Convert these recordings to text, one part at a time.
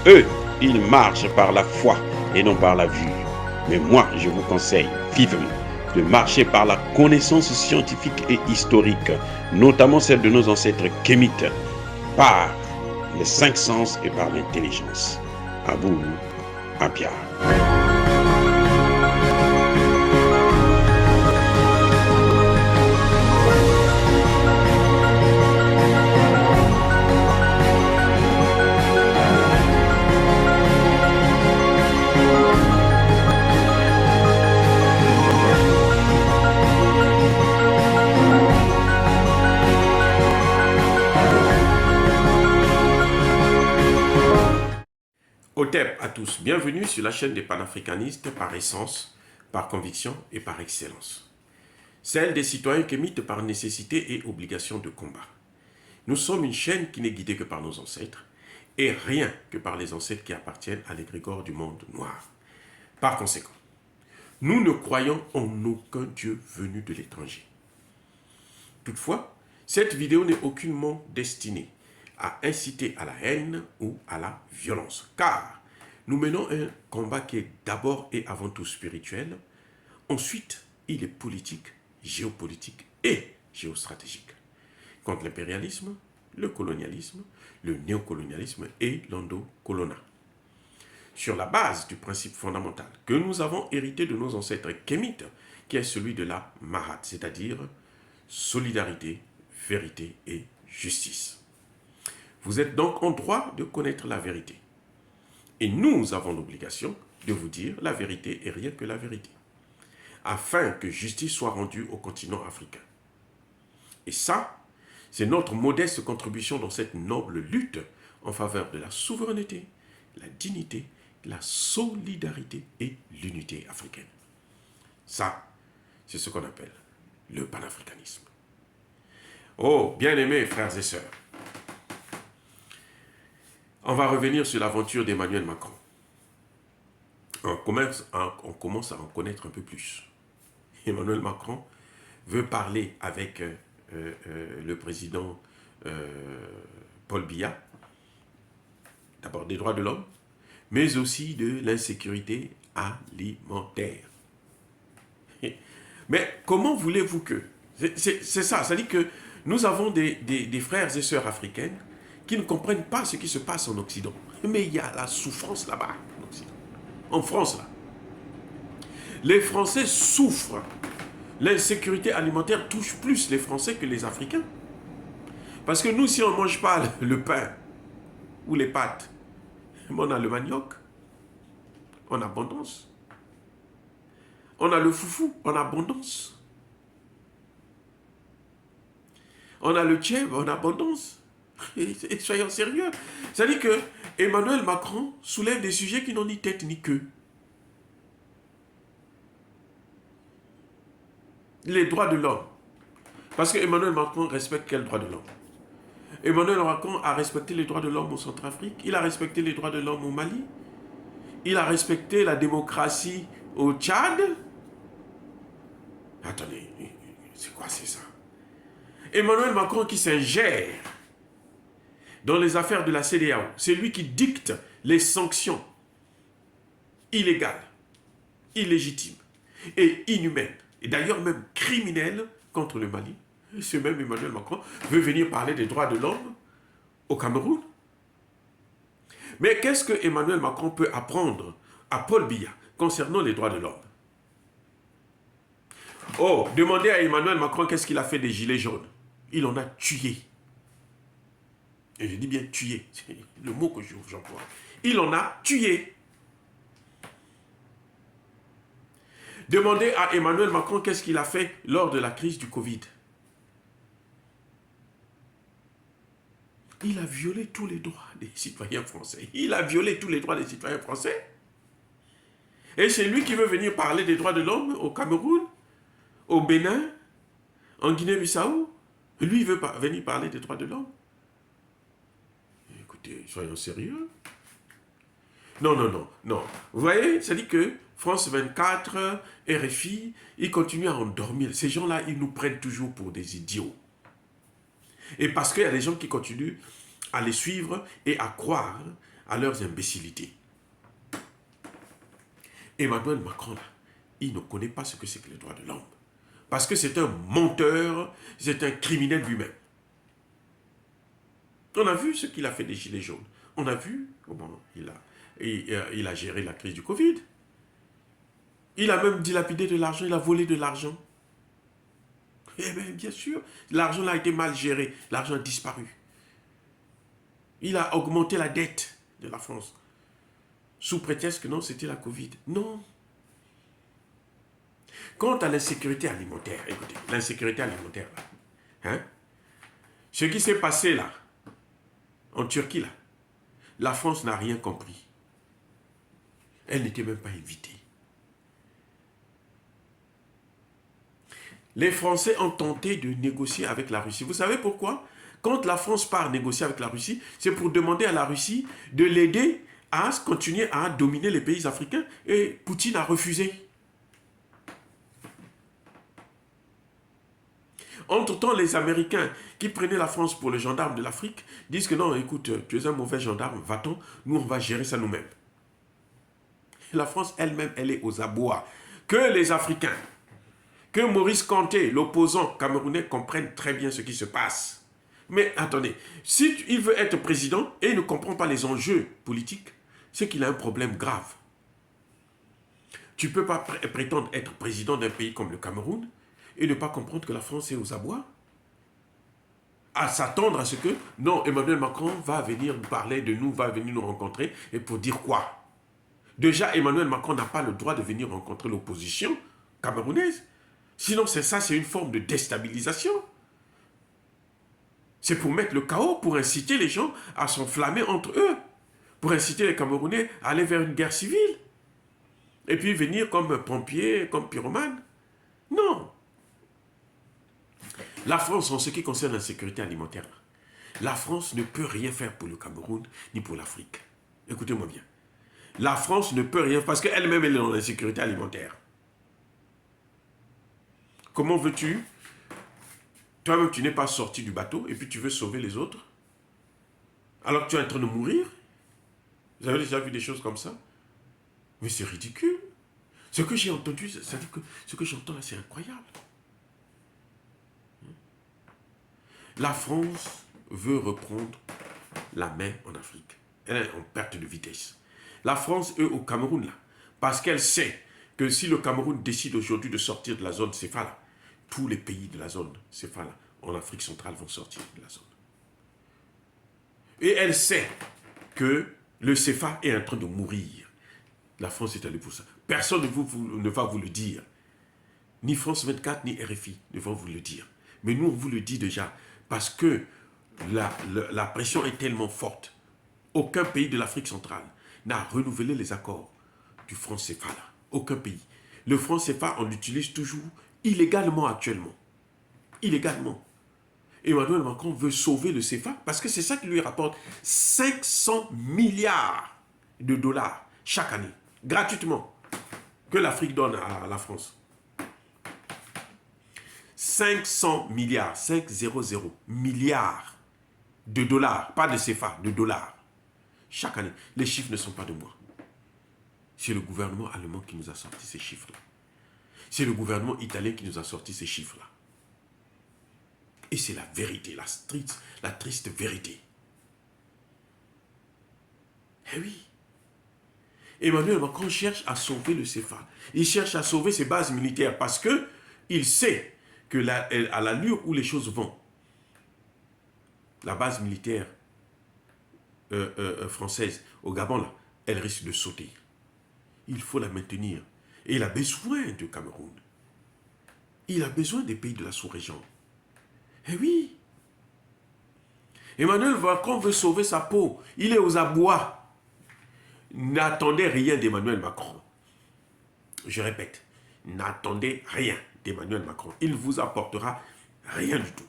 Eux, ils marchent par la foi et non par la vue. Mais moi, je vous conseille vivement de marcher par la connaissance scientifique et historique, notamment celle de nos ancêtres kémites, par les cinq sens et par l'intelligence. À vous, à Pierre. Otep à tous, bienvenue sur la chaîne des panafricanistes par essence, par conviction et par excellence. Celle des citoyens kémites par nécessité et obligation de combat. Nous sommes une chaîne qui n'est guidée que par nos ancêtres et rien que par les ancêtres qui appartiennent à l'égrégore du monde noir. Par conséquent, nous ne croyons en aucun Dieu venu de l'étranger. Toutefois, cette vidéo n'est aucunement destinée à inciter à la haine ou à la violence, car nous menons un combat qui est d'abord et avant tout spirituel, ensuite il est politique, géopolitique et géostratégique, contre l'impérialisme, le colonialisme, le néocolonialisme et l'endocolonat. Sur la base du principe fondamental que nous avons hérité de nos ancêtres kémites, qui est celui de la Mahat, c'est-à-dire solidarité, vérité et justice. Vous êtes donc en droit de connaître la vérité. Et nous avons l'obligation de vous dire la vérité et rien que la vérité, afin que justice soit rendue au continent africain. Et ça, c'est notre modeste contribution dans cette noble lutte en faveur de la souveraineté, la dignité, la solidarité et l'unité africaine. Ça, c'est ce qu'on appelle le panafricanisme. Oh, bien-aimés frères et sœurs, on va revenir sur l'aventure d'Emmanuel Macron. On commence à en connaître un peu plus. Emmanuel Macron veut parler avec le président Paul Biya, d'abord des droits de l'homme, mais aussi de l'insécurité alimentaire. Mais comment voulez-vous que... C'est ça, c'est-à-dire que nous avons des frères et sœurs africaines qui ne comprennent pas ce qui se passe en Occident. Mais il y a la souffrance là-bas, en Occident. En France, là. Les Français souffrent. L'insécurité alimentaire touche plus les Français que les Africains. Parce que nous, si on ne mange pas le pain ou les pâtes, on a le manioc en abondance. On a le foufou en abondance. On a le tchèb en abondance. Et soyons sérieux. C'est-à-dire que Emmanuel Macron soulève des sujets qui n'ont ni tête ni queue. Les droits de l'homme. Parce que Emmanuel Macron respecte quel droit de l'homme? Emmanuel Macron a respecté les droits de l'homme au Centrafrique. Il a respecté les droits de l'homme au Mali. Il a respecté la démocratie au Tchad. Attendez, c'est quoi c'est ça? Emmanuel Macron qui s'ingère dans les affaires de la CEDEAO, c'est lui qui dicte les sanctions illégales, illégitimes et inhumaines, et d'ailleurs même criminelles contre le Mali. Et ce même Emmanuel Macron veut venir parler des droits de l'homme au Cameroun. Mais qu'est-ce que Emmanuel Macron peut apprendre à Paul Biya concernant les droits de l'homme? Oh, demandez à Emmanuel Macron qu'est-ce qu'il a fait des gilets jaunes. Il en a tué. Et je dis bien tué, c'est le mot que j'emploie. Il en a tué. Demandez à Emmanuel Macron qu'est-ce qu'il a fait lors de la crise du Covid. Il a violé tous les droits des citoyens français. Il a violé tous les droits des citoyens français. Et c'est lui qui veut venir parler des droits de l'homme au Cameroun, au Bénin, en Guinée-Bissau. Lui, il veut venir parler des droits de l'homme. Écoutez, soyons sérieux. Non. Vous voyez, ça dit que France 24, RFI, ils continuent à endormir. Ces gens-là, ils nous prennent toujours pour des idiots. Et parce qu'il y a des gens qui continuent à les suivre et à croire à leurs imbécilités. Emmanuel Macron, là, il ne connaît pas ce que c'est que les droits de l'homme. Parce que c'est un menteur, c'est un criminel lui-même. On a vu ce qu'il a fait des Gilets jaunes. On a vu comment il a géré la crise du Covid. Il a même dilapidé de l'argent, il a volé de l'argent. Eh bien, bien sûr, l'argent a été mal géré, l'argent a disparu. Il a augmenté la dette de la France. Sous prétexte que non, c'était la Covid. Non. Quant à l'insécurité alimentaire, écoutez, l'insécurité alimentaire, là, hein, ce qui s'est passé là, en Turquie, là, la France n'a rien compris. Elle n'était même pas invitée. Les Français ont tenté de négocier avec la Russie. Vous savez pourquoi? Quand la France part négocier avec la Russie, c'est pour demander à la Russie de l'aider à continuer à dominer les pays africains. Et Poutine a refusé. Entre-temps, les Américains qui prenaient la France pour le gendarme de l'Afrique disent que non, écoute, tu es un mauvais gendarme, va-t'en, nous on va gérer ça nous-mêmes. La France elle-même, elle est aux abois. Que les Africains, que Maurice Kanté, l'opposant camerounais, comprennent très bien ce qui se passe. Mais attendez, si il veut être président et il ne comprend pas les enjeux politiques, c'est qu'il a un problème grave. Tu ne peux pas prétendre être président d'un pays comme le Cameroun et ne pas comprendre que la France est aux abois. À s'attendre à ce que, non, Emmanuel Macron va venir nous parler de nous, va venir nous rencontrer, et pour dire quoi? Déjà, Emmanuel Macron n'a pas le droit de venir rencontrer l'opposition camerounaise. Sinon, c'est une forme de déstabilisation. C'est pour mettre le chaos, pour inciter les gens à s'enflammer entre eux, pour inciter les Camerounais à aller vers une guerre civile. Et puis venir comme pompier, comme pyromane. Non. La France, en ce qui concerne la sécurité alimentaire, la France ne peut rien faire pour le Cameroun ni pour l'Afrique. Écoutez-moi bien. La France ne peut rien parce qu'elle-même elle est dans l'insécurité alimentaire. Comment veux-tu? Toi-même, tu n'es pas sorti du bateau et puis tu veux sauver les autres alors que tu es en train de mourir? Vous avez déjà vu des choses comme ça? Mais c'est ridicule. Ce que j'ai entendu, ça dit que ce que j'entends là, c'est incroyable. La France veut reprendre la main en Afrique. Elle est en perte de vitesse. La France, eux, au Cameroun, là, parce qu'elle sait que si le Cameroun décide aujourd'hui de sortir de la zone CFA, tous les pays de la zone CFA en Afrique centrale vont sortir de la zone. Et elle sait que le CFA est en train de mourir. La France est allée pour ça. Personne ne va vous le dire. Ni France 24, ni RFI ne vont vous le dire. Mais nous, on vous le dit déjà. Parce que la pression est tellement forte. Aucun pays de l'Afrique centrale n'a renouvelé les accords du franc CFA. Aucun pays. Le franc CFA, on l'utilise toujours illégalement actuellement. Illégalement. Emmanuel Macron veut sauver le CFA parce que c'est ça qui lui rapporte 500 milliards de dollars chaque année, gratuitement, que l'Afrique donne à la France. 500 milliards, 500 milliards de dollars, pas de CFA, de dollars, chaque année. Les chiffres ne sont pas de moi. C'est le gouvernement allemand qui nous a sorti ces chiffres-là. C'est le gouvernement italien qui nous a sorti ces chiffres-là. Et c'est la vérité, la triste vérité. Eh oui. Emmanuel Macron cherche à sauver le CFA. Il cherche à sauver ses bases militaires parce qu'il sait que à l'allure où les choses vont, la base militaire française au Gabon, là, elle risque de sauter. Il faut la maintenir. Et il a besoin du Cameroun. Il a besoin des pays de la sous-région. Eh oui. Emmanuel Macron veut sauver sa peau. Il est aux abois. N'attendez rien d'Emmanuel Macron. Je répète, n'attendez rien d'Emmanuel Macron. Il ne vous apportera rien du tout.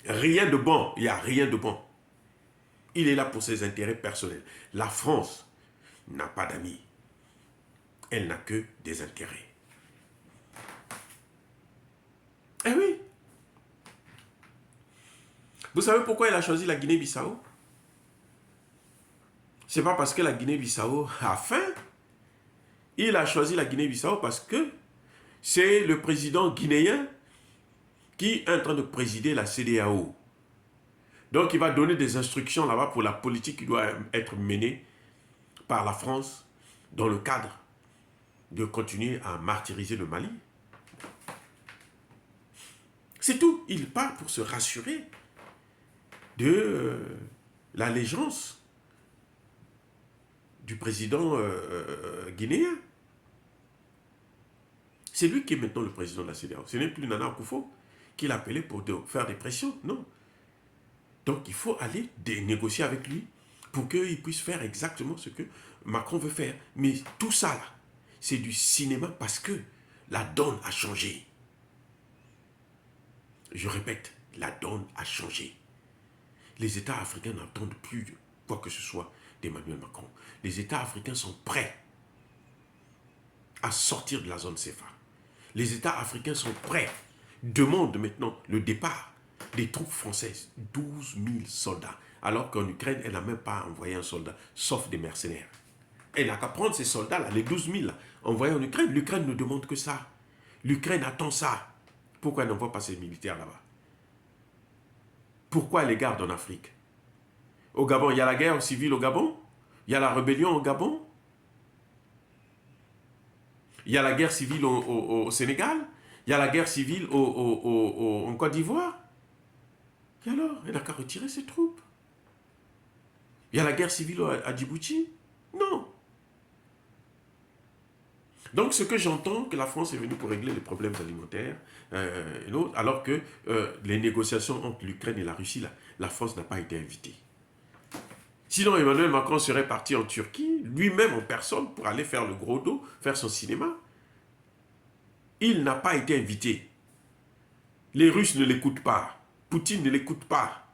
Rien de bon. Il n'y a rien de bon. Il est là pour ses intérêts personnels. La France n'a pas d'amis. Elle n'a que des intérêts. Eh oui. Vous savez pourquoi elle a choisi la Guinée-Bissau? c'est pas parce que la Guinée-Bissau a faim. Il a choisi la Guinée-Bissau parce que c'est le président guinéen qui est en train de présider la CEDEAO. Donc il va donner des instructions là-bas pour la politique qui doit être menée par la France dans le cadre de continuer à martyriser le Mali. C'est tout. Il part pour se rassurer de l'allégeance du président guinéen. C'est lui qui est maintenant le président de la CEDEAO. Ce n'est plus Nana Akufo qui l'a appelé pour faire des pressions. Non. Donc il faut aller négocier avec lui pour qu'il puisse faire exactement ce que Macron veut faire. Mais tout ça, là, c'est du cinéma parce que la donne a changé. Je répète, la donne a changé. Les États africains n'entendent plus quoi que ce soit d'Emmanuel Macron. Les États africains sont prêts à sortir de la zone CFA. Les États africains sont prêts, demandent maintenant le départ des troupes françaises. 12 000 soldats. Alors qu'en Ukraine, elle n'a même pas envoyé un soldat, sauf des mercenaires. Elle n'a qu'à prendre ces soldats-là, les 12 000 là, envoyés en Ukraine. L'Ukraine ne demande que ça. L'Ukraine attend ça. Pourquoi elle n'envoie pas ses militaires là-bas? Pourquoi elle les garde en Afrique? Au Gabon, il y a la guerre civile au Gabon? Il y a la rébellion au Gabon? Il y a la guerre civile au Sénégal? Il y a la guerre civile en Côte d'Ivoire? Et alors, elle n'a qu'à retirer ses troupes. Il y a la guerre civile à Djibouti? Non. Donc, ce que j'entends, que la France est venue pour régler les problèmes alimentaires, alors que les négociations entre l'Ukraine et la Russie, là, la France n'a pas été invitée. Sinon, Emmanuel Macron serait parti en Turquie, lui-même en personne, pour aller faire le gros dos, faire son cinéma. Il n'a pas été invité. Les Russes ne l'écoutent pas. Poutine ne l'écoute pas.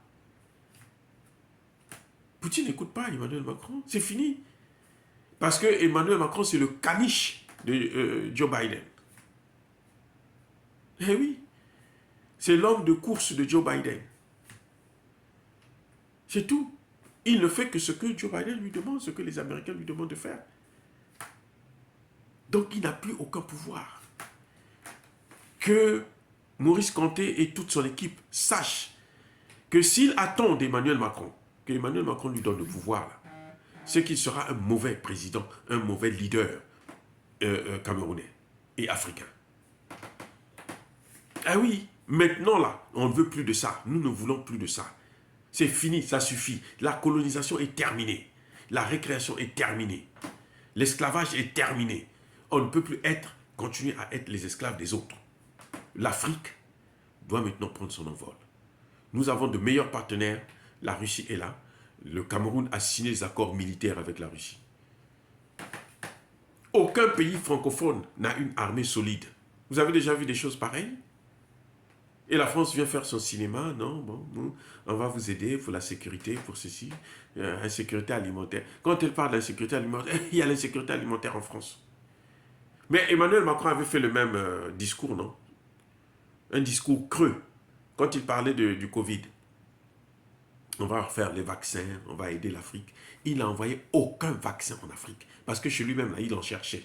Poutine n'écoute pas Emmanuel Macron. C'est fini. Parce que Emmanuel Macron, c'est le caniche de Joe Biden. Eh oui. C'est l'homme de course de Joe Biden. C'est tout. Il ne fait que ce que Joe Biden lui demande, ce que les Américains lui demandent de faire. Donc il n'a plus aucun pouvoir. Que Maurice Kanté et toute son équipe sachent que s'il attend d'Emmanuel Macron, que Emmanuel Macron lui donne le pouvoir, c'est qu'il sera un mauvais président, un mauvais leader camerounais et africain. Ah oui, maintenant là, on ne veut plus de ça. Nous ne voulons plus de ça. C'est fini, ça suffit. La colonisation est terminée. La récréation est terminée. L'esclavage est terminé. On ne peut plus continuer à être les esclaves des autres. L'Afrique doit maintenant prendre son envol. Nous avons de meilleurs partenaires. La Russie est là. Le Cameroun a signé des accords militaires avec la Russie. Aucun pays francophone n'a une armée solide. Vous avez déjà vu des choses pareilles? Et la France vient faire son cinéma. Non, bon, on va vous aider pour la sécurité, pour ceci. Insécurité alimentaire. Quand elle parle d'insécurité alimentaire, il y a l'insécurité alimentaire en France. Mais Emmanuel Macron avait fait le même discours, non? Un discours creux. Quand il parlait du Covid. On va faire les vaccins, on va aider l'Afrique. Il n'a envoyé aucun vaccin en Afrique. Parce que chez lui-même, il en cherchait.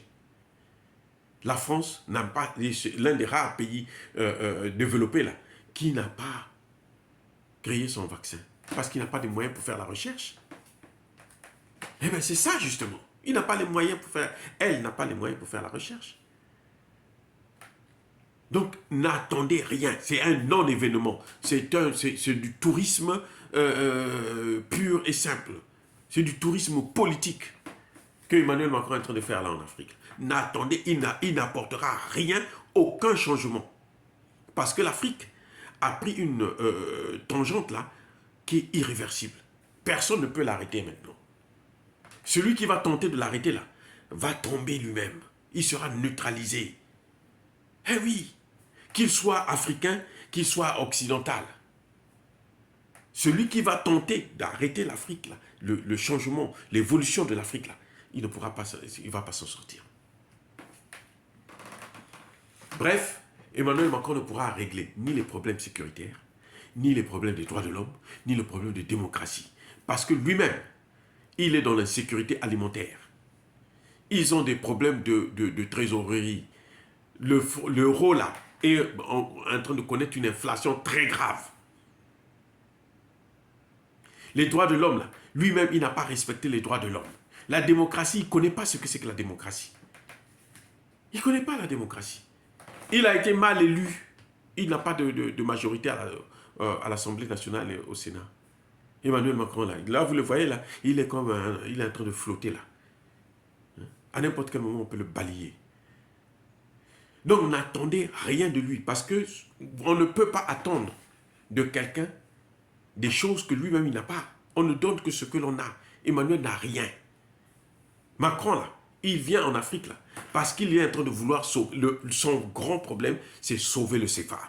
La France n'a pas, l'un des rares pays développés là, qui n'a pas créé son vaccin. Parce qu'il n'a pas de moyens pour faire la recherche. Eh bien, c'est ça justement. Il n'a pas les moyens pour faire, elle n'a pas les moyens pour faire la recherche. Donc, n'attendez rien. C'est un non-événement. C'est du tourisme pur et simple. C'est du tourisme politique que Emmanuel Macron est en train de faire là en Afrique. N'attendez, il n'apportera rien, aucun changement. Parce que l'Afrique a pris une tangente là qui est irréversible. Personne ne peut l'arrêter maintenant. Celui qui va tenter de l'arrêter là va tomber lui-même. Il sera neutralisé. Eh oui, qu'il soit africain, qu'il soit occidental. Celui qui va tenter d'arrêter l'Afrique, le changement, l'évolution de l'Afrique, il ne pourra pas, il ne va pas s'en sortir. Bref, Emmanuel Macron ne pourra régler ni les problèmes sécuritaires, ni les problèmes des droits de l'homme, ni le problème de démocratie. Parce que lui-même, il est dans l'insécurité alimentaire. Ils ont des problèmes de trésorerie. L'euro là est en train de connaître une inflation très grave. Les droits de l'homme là, lui-même il n'a pas respecté les droits de l'homme. La démocratie, il ne connaît pas ce que c'est que la démocratie. Il ne connaît pas la démocratie. Il a été mal élu. Il n'a pas de majorité à l'Assemblée nationale et au Sénat. Emmanuel Macron, là, vous le voyez, là, il est en train de flotter, là. À n'importe quel moment, on peut le balayer. Donc, on n'attendait rien de lui, parce qu'on ne peut pas attendre de quelqu'un des choses que lui-même, il n'a pas. On ne donne que ce que l'on a. Emmanuel n'a rien. Macron, là, il vient en Afrique, là, parce qu'il est en train de vouloir sauver. Son grand problème, c'est sauver le CFA.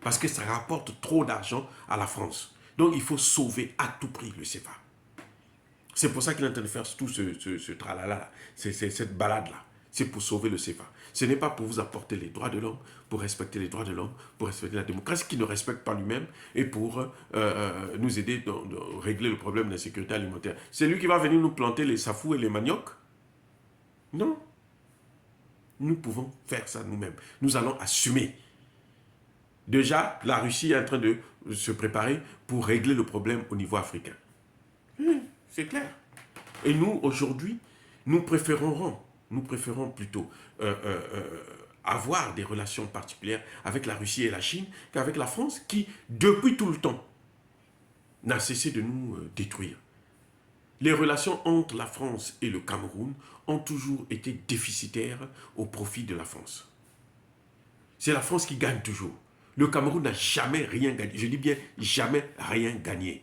Parce que ça rapporte trop d'argent à la France. Donc, il faut sauver à tout prix le CFA. C'est pour ça qu'il est en train de faire tout ce tralala, cette balade-là. C'est pour sauver le CFA. Ce n'est pas pour vous apporter les droits de l'homme, pour respecter les droits de l'homme, pour respecter la démocratie qui ne respecte pas lui-même et pour nous aider à régler le problème de la sécurité alimentaire. C'est lui qui va venir nous planter les safous et les maniocs? Non. Nous pouvons faire ça nous-mêmes. Nous allons assumer. Déjà, la Russie est en train de se préparer pour régler le problème au niveau africain. C'est clair. Et nous, aujourd'hui, nous préférons plutôt avoir des relations particulières avec la Russie et la Chine qu'avec la France qui, depuis tout le temps, n'a cessé de nous détruire. Les relations entre la France et le Cameroun ont toujours été déficitaires au profit de la France. C'est la France qui gagne toujours. Le Cameroun n'a jamais rien gagné. Je dis bien jamais rien gagné.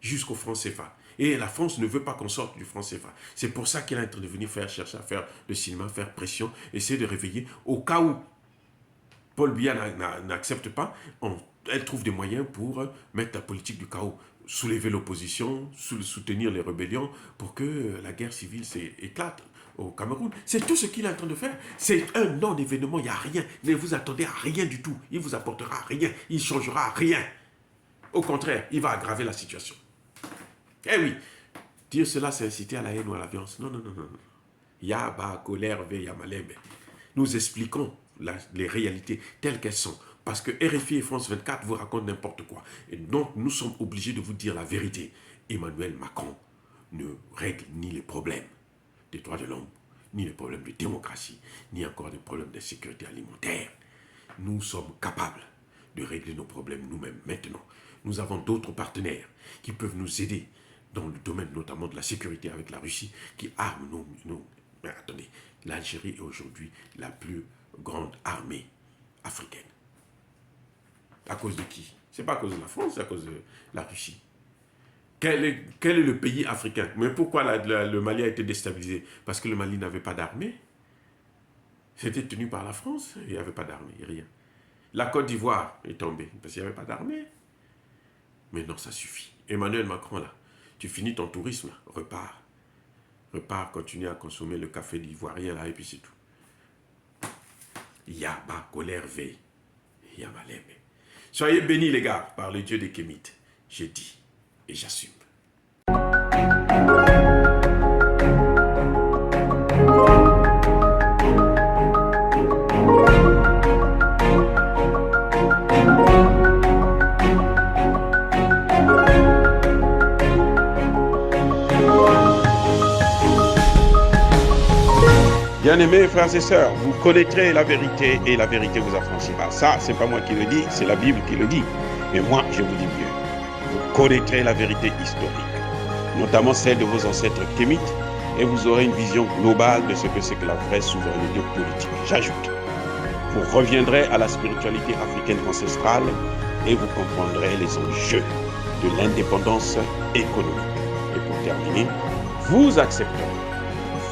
Jusqu'au franc CFA. Et la France ne veut pas qu'on sorte du franc CFA. C'est pour ça qu'elle est en train de venir chercher à faire le cinéma, faire pression, essayer de réveiller. Au cas où Paul Biya n'accepte pas, elle trouve des moyens pour mettre la politique du chaos, soulever l'opposition, soutenir les rébellions pour que la guerre civile éclate au Cameroun. C'est tout ce qu'il est en train de faire. C'est un non-événement, il n'y a rien. Ne vous attendez à rien du tout. Il ne vous apportera rien. Il ne changera rien. Au contraire, il va aggraver la situation. Eh oui, dire cela, c'est inciter à la haine ou à la violence. Non, non, non, non. Yaba, colère, yamalembe. Nous expliquons les réalités telles qu'elles sont. Parce que RFI et France 24 vous racontent n'importe quoi. Et donc, nous sommes obligés de vous dire la vérité. Emmanuel Macron ne règle ni les problèmes des droits de l'homme, ni les problèmes de démocratie, ni encore des problèmes de sécurité alimentaire. Nous sommes capables de régler nos problèmes nous-mêmes maintenant. Nous avons d'autres partenaires qui peuvent nous aider dans le domaine notamment de la sécurité avec la Russie, qui arme nos... Mais attendez, l'Algérie est aujourd'hui la plus grande armée africaine. À cause de qui? Ce n'est pas à cause de la France, c'est à cause de la Russie. Quel est le pays africain? Mais pourquoi le Mali a été déstabilisé? Parce que le Mali n'avait pas d'armée. C'était tenu par la France, il n'y avait pas d'armée, rien. La Côte d'Ivoire est tombée, parce qu'il n'y avait pas d'armée. Mais non, ça suffit. Emmanuel Macron, là, tu finis ton tourisme, là, repars. Repars, continue à consommer le café d'ivoirien, là, et puis c'est tout. Yaba, colère, veille. Yamaleme. Soyez bénis, les gars, par le Dieu des Kémites. J'ai dit et j'assume. Bien-aimés frères et sœurs, vous connaîtrez la vérité et la vérité vous affranchira. Ça, c'est pas moi qui le dis, c'est la Bible qui le dit. Mais moi, je vous dis mieux. Vous connaîtrez la vérité historique, notamment celle de vos ancêtres kémites, et vous aurez une vision globale de ce que c'est que la vraie souveraineté politique. J'ajoute, vous reviendrez à la spiritualité africaine ancestrale et vous comprendrez les enjeux de l'indépendance économique. Et pour terminer, vous accepterez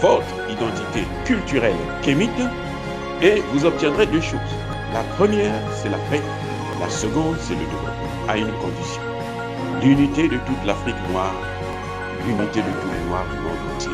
votre identité culturelle kémite et vous obtiendrez deux choses. La première, c'est la paix. La seconde, c'est le développement, à une condition. L'unité de toute l'Afrique noire, l'unité de tous les Noirs du monde entier.